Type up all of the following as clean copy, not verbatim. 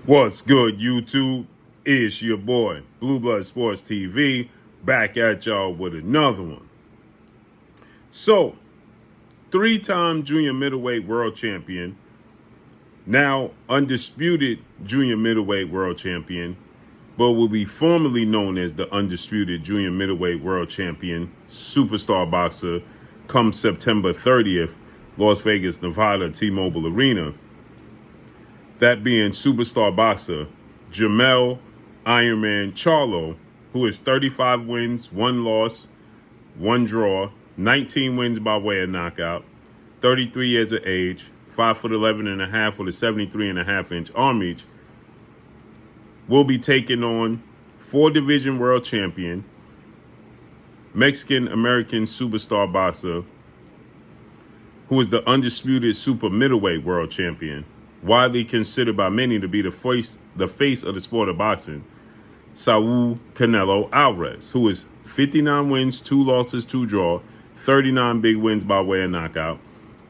What's good, YouTube? It's your boy, Blue Blood Sports TV, back at y'all with another one. So, three-time junior middleweight world champion, now undisputed junior middleweight world champion, but will be formerly known as the undisputed junior middleweight world champion, superstar boxer, come September 30th, Las Vegas, Nevada, T-Mobile Arena. That being superstar boxer Jermell Ironman Charlo, who is 35 wins, 1 loss, 1 draw, 19 wins by way of knockout, 33 years of age, 5'11" and a half with a 73.5-inch arm reach, will be taking on 4-division world champion, Mexican-American superstar boxer, who is the undisputed super middleweight world champion, widely considered by many to be the face of the sport of boxing, Saul Canelo Alvarez, who is 59 wins, 2 losses, 2 draw, 39 big wins by way of knockout.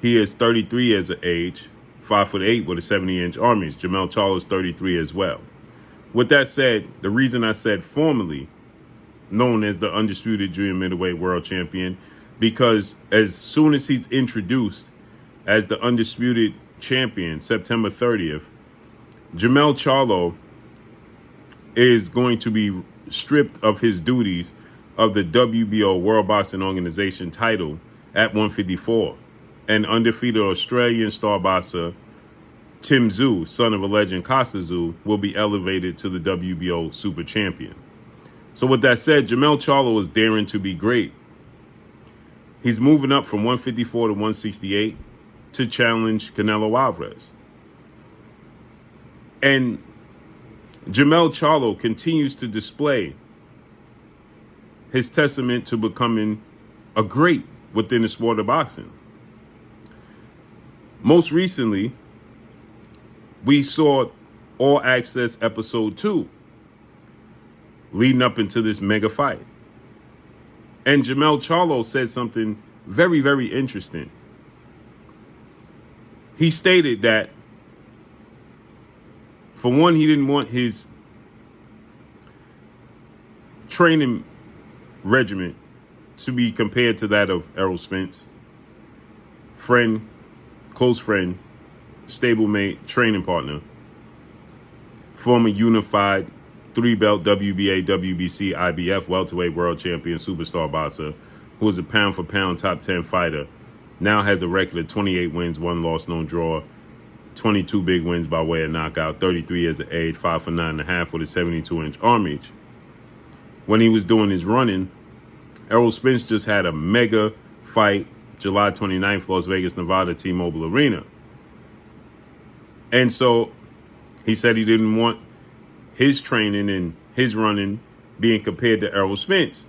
He is 33 years of age, 5'8" with a 70-inch arm reach. Jermell Charlo is 33 as well. With that said, the reason I said formerly known as the undisputed junior middleweight world champion, because as soon as he's introduced as the undisputed champion, September 30th, Jermell Charlo is going to be stripped of his duties of the WBO World Boxing Organization title at 154. And undefeated Australian star boxer Tim Tszyu, son of a legend Costa Tszyu, will be elevated to the WBO super champion. So with that said, Jermell Charlo is daring to be great. He's moving up from 154 to 168 to challenge Canelo Alvarez. And Jermell Charlo continues to display his testament to becoming a great within the sport of boxing. Most recently, we saw All Access Episode 2 leading up into this mega fight. And Jermell Charlo said something very, very interesting. He stated that, for one, he didn't want his training regimen to be compared to that of Errol Spence, friend, close friend, stablemate, training partner, former unified 3-belt WBA, WBC, IBF welterweight world champion, superstar boxer, who is a pound-for-pound top 10 fighter, now has a record of 28 wins, 1 loss, no draw, 22 big wins by way of knockout, 33 years of age, 5'9.5" with a 72-inch arm reach. When he was doing his running, Errol Spence just had a mega fight, July 29th, Las Vegas, Nevada, T-Mobile Arena. And so he said he didn't want his training and his running being compared to Errol Spence.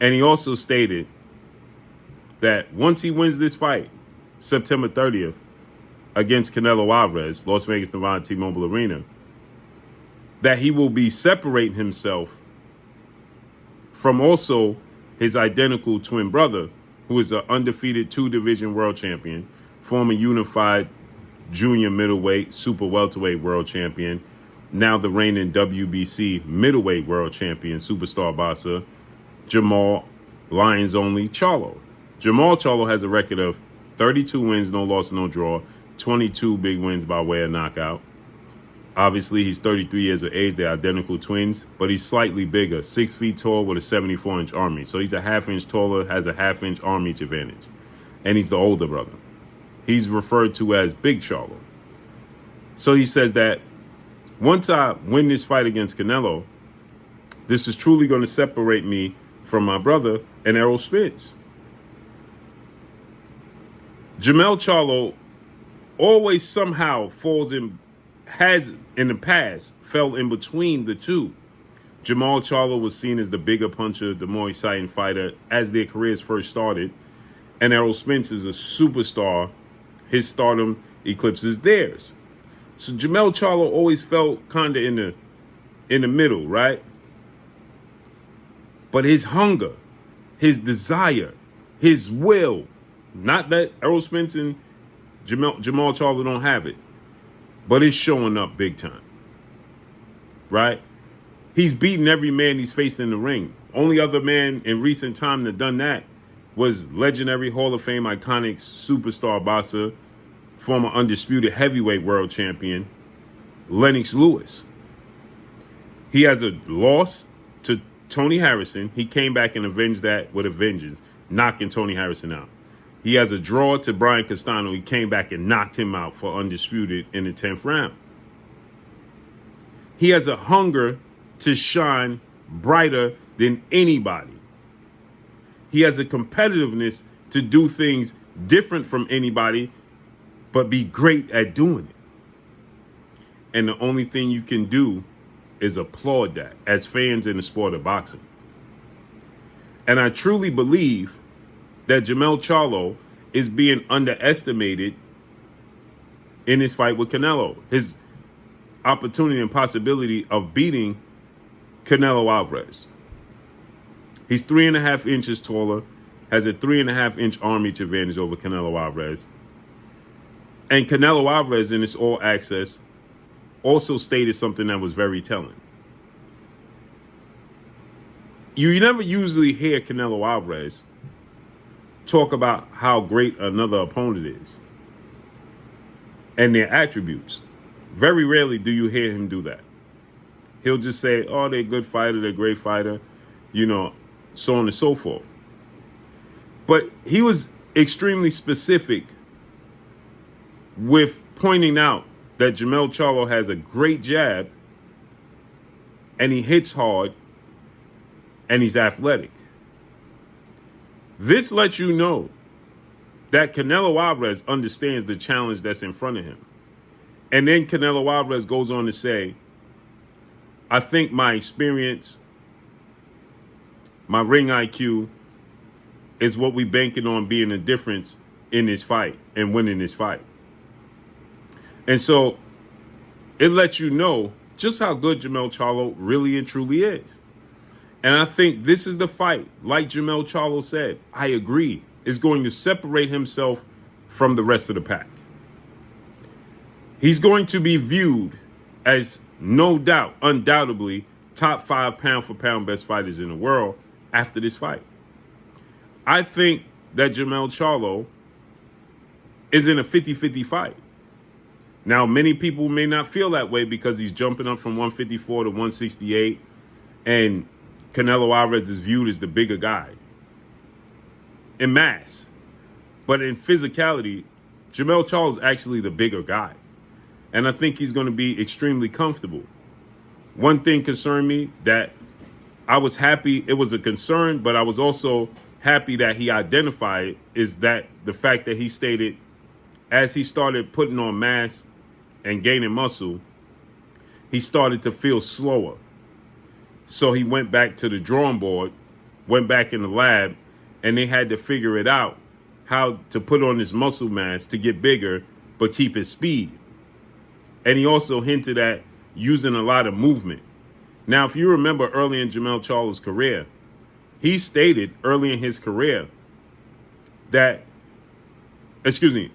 And he also stated that once he wins this fight, September 30th, against Canelo Alvarez, Las Vegas, Nevada, T-Mobile Arena, that he will be separating himself from also his identical twin brother, who is an undefeated 2-division world champion, former unified junior middleweight, super welterweight world champion, now the reigning WBC middleweight world champion, superstar boxer, Jermell Lions Only Charlo. Jermell Charlo has a record of 32 wins, no loss, no draw, 22 big wins by way of knockout. Obviously, he's 33 years of age. They're identical twins, but he's slightly bigger, 6 feet tall with a 74-inch arm reach. So he's a half-inch taller, has a half-inch arm reach advantage. And he's the older brother. He's referred to as Big Charlo. So he says that once I win this fight against Canelo, this is truly going to separate me from my brother and Errol Spence. Jermell Charlo always somehow has in the past fell in between the two. Jermell Charlo was seen as the bigger puncher, the more exciting fighter as their careers first started. And Errol Spence is a superstar. His stardom eclipses theirs. So Jermell Charlo always felt kind of in the middle, right? But his hunger, his desire, his will, not that Errol Spence and Jermell Charlo don't have it, but it's showing up big time, right? He's beaten every man he's faced in the ring. Only other man in recent time that done that was legendary Hall of Fame iconic superstar boxer, former undisputed heavyweight world champion, Lennox Lewis. He has a loss to Tony Harrison. He came back and avenged that with a vengeance, knocking Tony Harrison out. He has a draw to Brian Castano. He came back and knocked him out for undisputed in the 10th round. He has a hunger to shine brighter than anybody. He has a competitiveness to do things different from anybody, but be great at doing it. And the only thing you can do is applaud that as fans in the sport of boxing. And I truly believe that Jermell Charlo is being underestimated in his fight with Canelo. His opportunity and possibility of beating Canelo Alvarez. He's 3.5 inches taller, has a 3.5-inch arm reach advantage over Canelo Alvarez. And Canelo Alvarez in this All Access also stated something that was very telling. You never usually hear Canelo Alvarez talk about how great another opponent is and their attributes. Very rarely do you hear him do that. He'll just say, oh, they're a good fighter, they're a great fighter, so on and so forth. But he was extremely specific with pointing out that Jermell Charlo has a great jab and he hits hard and he's athletic. This lets you know that Canelo Alvarez understands the challenge that's in front of him. And then Canelo Alvarez goes on to say, I think my experience, my ring IQ is what we banking on being the difference in this fight and winning this fight. And so it lets you know just how good Jermell Charlo really and truly is. And I think this is the fight, like Jermell Charlo said, I agree, is going to separate himself from the rest of the pack. He's going to be viewed as, no doubt, undoubtedly, top 5 pound-for-pound best fighters in the world after this fight. I think that Jermell Charlo is in a 50-50 fight. Now, many people may not feel that way because he's jumping up from 154 to 168, and Canelo Alvarez is viewed as the bigger guy in mass. But in physicality, Jermell Charlo is actually the bigger guy. And I think he's going to be extremely comfortable. One thing concerned me that I was happy, it was a concern, but I was also happy that he identified, is that the fact that he stated as he started putting on mass and gaining muscle, he started to feel slower. So he went back to the drawing board, went back in the lab, and they had to figure it out, how to put on his muscle mass to get bigger, but keep his speed. And he also hinted at using a lot of movement. Now, if you remember early in Jermell Charlo's career, he stated early in his career that, if you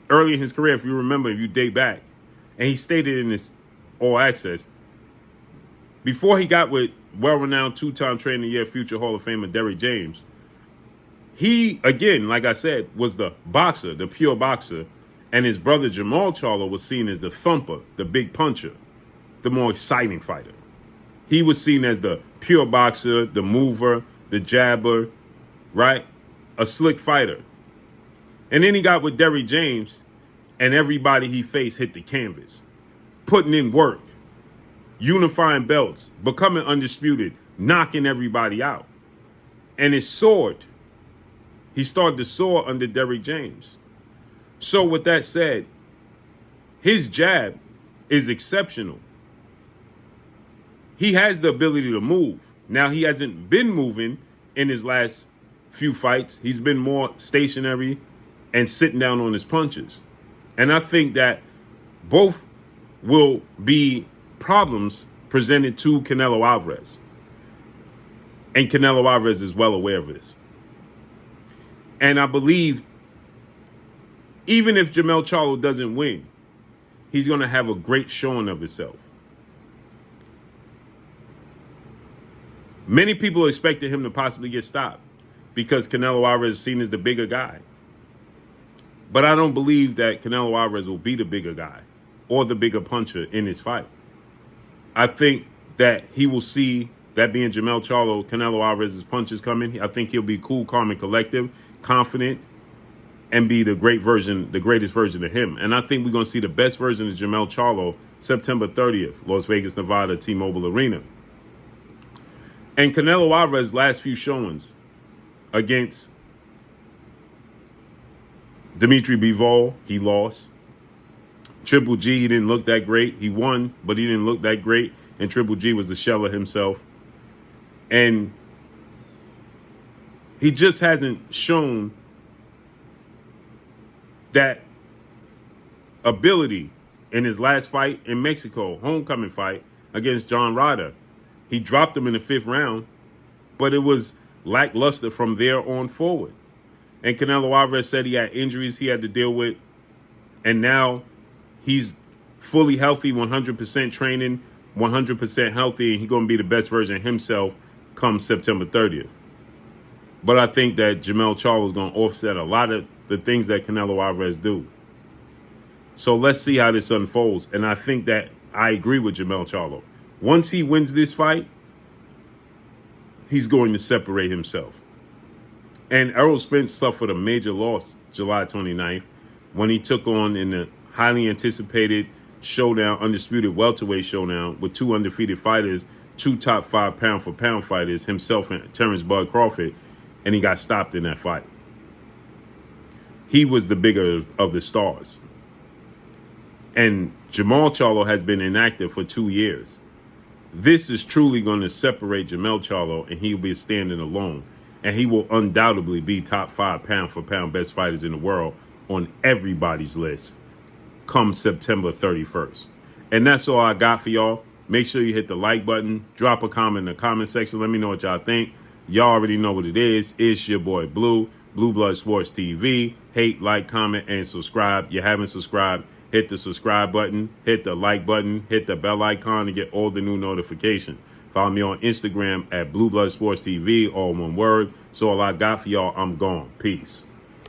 remember, if you date back, and he stated in this All Access, before he got with well-renowned 2-time Trainer of the Year future Hall of Famer Derrick James, he, again, like I said, was the boxer, the pure boxer, and his brother Jermell Charlo was seen as the thumper, the big puncher, the more exciting fighter. He was seen as the pure boxer, the mover, the jabber, right? A slick fighter. And then he got with Derrick James, and everybody he faced hit the canvas, putting in work, unifying belts, becoming undisputed, knocking everybody out. And it soared. He started to soar under Derrick James. So with that said, his jab is exceptional. He has the ability to move. Now, he hasn't been moving in his last few fights. He's been more stationary and sitting down on his punches. And I think that both will be problems presented to Canelo Alvarez. And Canelo Alvarez is well aware of this. And I believe even if Jermell Charlo doesn't win, he's going to have a great showing of himself. Many people expected him to possibly get stopped because Canelo Alvarez is seen as the bigger guy. But I don't believe that Canelo Alvarez will be the bigger guy or the bigger puncher in this fight. I think that he will see, that being Jermell Charlo, Canelo Alvarez's punches coming. I think he'll be cool, calm, and collective, confident, and be the greatest version of him. And I think we're going to see the best version of Jermell Charlo September 30th, Las Vegas, Nevada, T-Mobile Arena. And Canelo Alvarez's last few showings against Dimitri Bivol, he lost. Triple G, he didn't look that great. He won, but he didn't look that great. And Triple G was the shell of himself. And he just hasn't shown that ability in his last fight in Mexico, homecoming fight against John Ryder. He dropped him in the 5th round, but it was lackluster from there on forward. And Canelo Alvarez said he had injuries he had to deal with, and now he's fully healthy, 100% training, 100% healthy, and he's going to be the best version of himself come September 30th. But I think that Jermell Charlo is going to offset a lot of the things that Canelo Alvarez do. So let's see how this unfolds. And I think that I agree with Jermell Charlo. Once he wins this fight, he's going to separate himself. And Errol Spence suffered a major loss July 29th when he took on in the highly anticipated showdown, undisputed welterweight showdown with 2 undefeated fighters, 2 top 5 pound-for-pound fighters, himself and Terrence Bud Crawford, and he got stopped in that fight. He was the bigger of the stars. And Jermell Charlo has been inactive for 2 years. This is truly going to separate Jermell Charlo, and he'll be standing alone. And he will undoubtedly be top 5 pound-for-pound best fighters in the world on everybody's list come September 31st. And that's all I got for y'all. Make sure you hit the like button. Drop a comment in the comment section. Let me know what y'all think. Y'all already know what it is. It's your boy Blue, Blue Blood Sports TV. Hate, like, comment, and subscribe. You haven't subscribed, hit the subscribe button, hit the like button, hit the bell icon to get all the new notifications. Follow me on Instagram at Blue Blood Sports TV, all one word. So all I got for y'all, I'm gone. Peace.